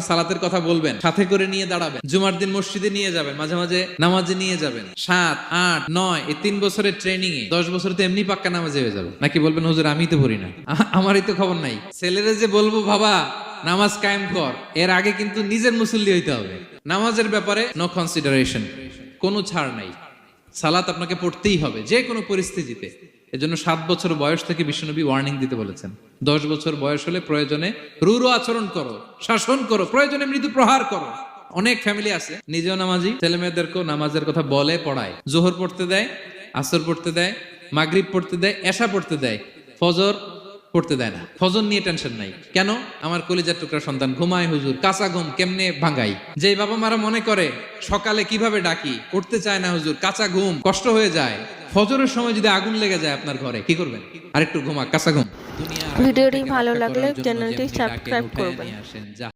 সালাতের কথা বলবেন, সাথে করে নিয়ে দাঁড়াবেন, জুমার দিন মসজিদে নিয়ে যাবেন, মাঝে মাঝে নামাজে নিয়ে যাবেন। 7, 8, 9 এই 3 বছরের ট্রেনিং এ 10 বছর তো এমনি পাক্কা নামাজে হয়ে যাবে। নাকি বলবেন হুজুর আমি তো পড়ি না, আমারই তো খবর নাই। ছেলেরা যে বলবো বাবা নামাজ কায়েম কর, এর আগে কিন্তু নিজের মুসল্লি হইতে হবে। নামাজের ব্যাপারে নো কনসিডারেশন, কোনো ছাড় নাই। সালাত আপনাকে পড়তেই হবে যে কোনো পরিস্থিতিতে। এজন্য 7 বছর বয়স থেকে বিশ্বনবী ওয়ার্নিং দিতে বলেছেন। 10 বছর বয়স হলে প্রয়োজনে রূঢ় আচরণ করো, শাসন করো, প্রয়োজনে মৃদু প্রহার করো। অনেক ফ্যামিলি আছে নিজেও নামাজি, ছেলে মেয়েদেরকেও নামাজের কথা বলে, পড়ায়। জোহর পড়তে দেয়, আসর পড়তে দেয়, মাগরিব পড়তে দেয়, এশা পড়তে দেয়, ফজর পড়তে দেয় না। ফজর নিয়ে টেনশন নাই। কেন? আমার কলিজার টুকরা সন্তান ঘুমায় হুজুর, কাঁচা ঘুম কেমনে ভাঙাই। যে বাবা মারা মনে করে সকালে কিভাবে ডাকি, উঠতে চায় না হুজুর, কাঁচা ঘুম কষ্ট হয়ে যায়। ফজরের সময় যদি আগুন লেগে যায় আপনার ঘরে, কি করবেন? আরেকটু ঘুমা, কাঁচা ঘুম। ভিডিওটি ভালো লাগলে চ্যানেলটি সাবস্ক্রাইব করবেন।